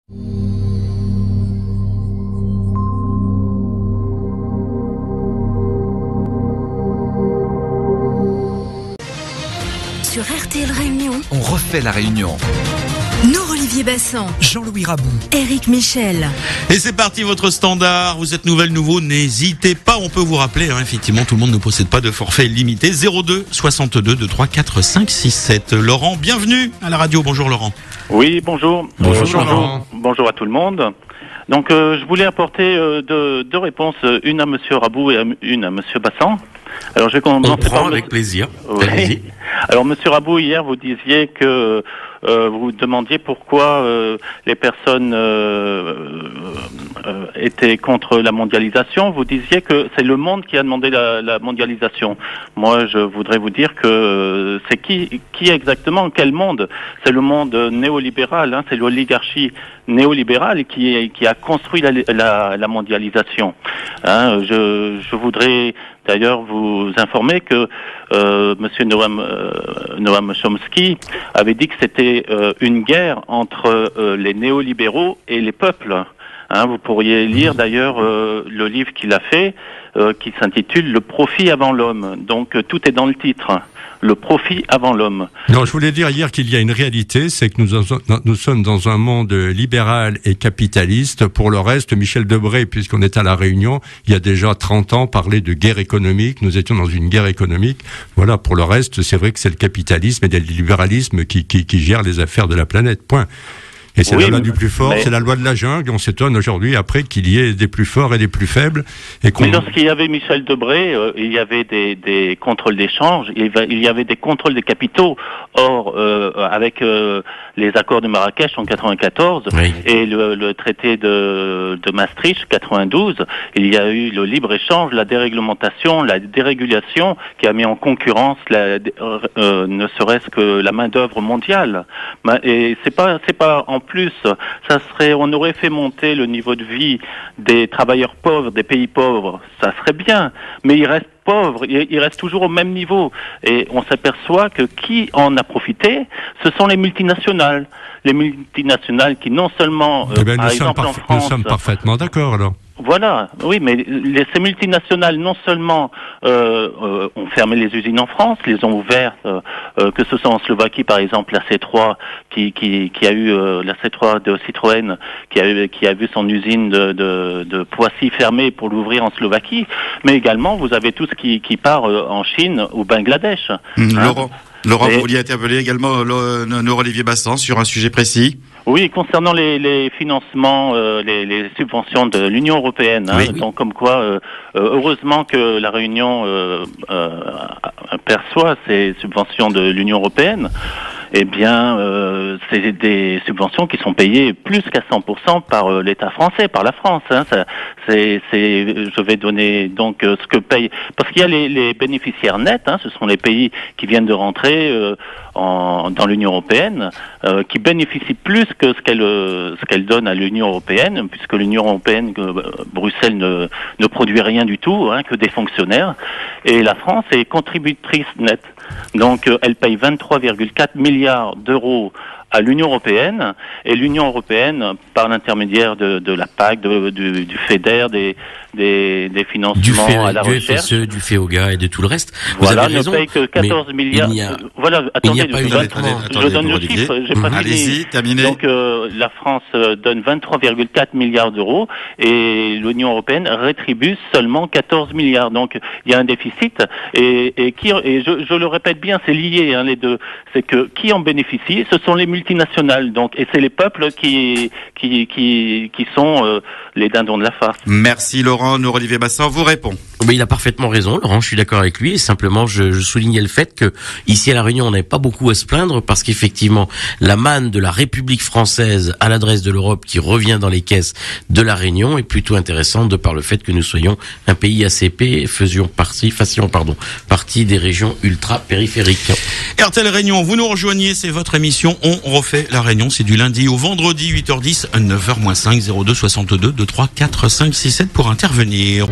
Sur RTL Réunion, On refait la réunion. Olivier Bassan, Jean-Louis Rabou. Éric Michel. Et c'est parti, votre standard. Vous êtes nouveau, n'hésitez pas. On peut vous rappeler, effectivement, tout le monde ne possède pas de forfait limité. 02 62 23 4 5 6 7. Laurent, bienvenue à la radio. Bonjour Laurent. Oui, bonjour. Bonjour, Laurent. Bonjour à tout le monde. Donc, je voulais apporter deux réponses, une à Monsieur Rabou et une à Monsieur Bassan. Alors, je vais commencer par avec plaisir. Oui. Allez-y. Alors, Monsieur Rabou, hier, vous disiez que vous demandiez pourquoi les personnes étaient contre la mondialisation. Vous disiez que c'est le monde qui a demandé la mondialisation. Moi, je voudrais vous dire que c'est qui exactement, quel monde? C'est le monde néolibéral, c'est l'oligarchie néolibérale qui a construit la mondialisation. Je voudrais d'ailleurs vous informer que Monsieur Noam Chomsky avait dit que c'était une guerre entre les néolibéraux et les peuples. Vous pourriez lire d'ailleurs le livre qu'il a fait, qui s'intitule « Le profit avant l'homme ». Donc tout est dans le titre. Le profit avant l'homme. Non, je voulais dire hier qu'il y a une réalité, c'est que nous sommes dans un monde libéral et capitaliste. Pour le reste, Michel Debré, puisqu'on est à La Réunion, il y a déjà 30 ans, parlait de guerre économique. Nous étions dans une guerre économique. Voilà, pour le reste, c'est vrai que c'est le capitalisme et le libéralisme qui gère les affaires de la planète. Point. Et c'est la loi du plus fort, c'est la loi de la jungle. On s'étonne aujourd'hui, après, qu'il y ait des plus forts et des plus faibles. Mais lorsqu'il y avait Michel Debré, il y avait des contrôles d'échange, il y avait des contrôles des capitaux. Or, avec les accords de Marrakech en 94 et le traité de Maastricht 92, il y a eu le libre-échange, la déréglementation, la dérégulation qui a mis en concurrence ne serait-ce que la main-d'œuvre mondiale. Et c'est pas en plus, on aurait fait monter le niveau de vie des travailleurs pauvres, des pays pauvres, ça serait bien, mais ils restent pauvres, ils restent toujours au même niveau. Et on s'aperçoit que qui en a profité, ce sont les multinationales. Les multinationales qui non seulement, par exemple en France... Nous sommes parfaitement d'accord alors. Voilà, oui, mais ces multinationales non seulement ont fermé les usines en France, les ont ouvertes, que ce soit en Slovaquie par exemple, la C3 qui a eu la C3 de Citroën qui a vu son usine de Poissy fermée pour l'ouvrir en Slovaquie, mais également vous avez tout ce qui part en Chine ou Bangladesh. Laurent, vous vouliez interpeller également Olivier Bassan sur un sujet précis? Oui, concernant les financements, les subventions de l'Union européenne, donc comme quoi, heureusement que la Réunion perçoit ces subventions de l'Union européenne. Eh bien, c'est des subventions qui sont payées plus qu'à 100% par l'État français, par la France. Je vais donner donc ce que paye, parce qu'il y a les bénéficiaires nets. Ce sont les pays qui viennent de rentrer dans l'Union européenne, qui bénéficient plus que ce qu'elle donne à l'Union européenne, puisque l'Union européenne, Bruxelles ne produit rien du tout, que des fonctionnaires, et la France est contributrice nette. Donc elle paye 23,4 milliards d'euros à l'Union européenne, et l'Union européenne, par l'intermédiaire de la PAC, du FEDER, des financements à la recherche, du FSE, du FEOGA et de tout le reste. Voilà, ne paye que 14 milliards. Voilà, attendez, je donne le chiffre, j'ai pas fini. Terminé. Donc la France donne 23,4 milliards d'euros et l'Union européenne rétribue seulement 14 milliards. Donc il y a un déficit et je le répète bien, c'est lié les deux. C'est que qui en bénéficie, ce sont les multinationales, donc, et c'est les peuples qui sont les dindons de la farce. Merci Laurent. Olivier Bassan vous répond. Mais il a parfaitement raison, Laurent, je suis d'accord avec lui, et simplement je soulignais le fait que ici à La Réunion on n'avait pas beaucoup à se plaindre, parce qu'effectivement la manne de la République française à l'adresse de l'Europe qui revient dans les caisses de La Réunion est plutôt intéressante de par le fait que nous soyons un pays ACP, fassions partie des régions ultra-périphériques. RTL Réunion, vous nous rejoignez, c'est votre émission On refait la Réunion, c'est du lundi au vendredi 8h10, 9h-5, 02 62 23 4 5 6 7 pour intervenir.